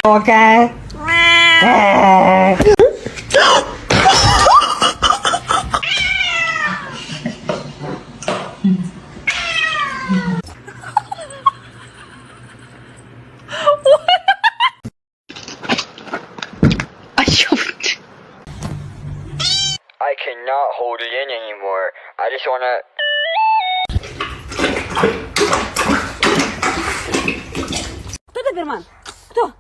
Okay. I cannot hold it in anymore. I just wanna... Кто доберман? Кто?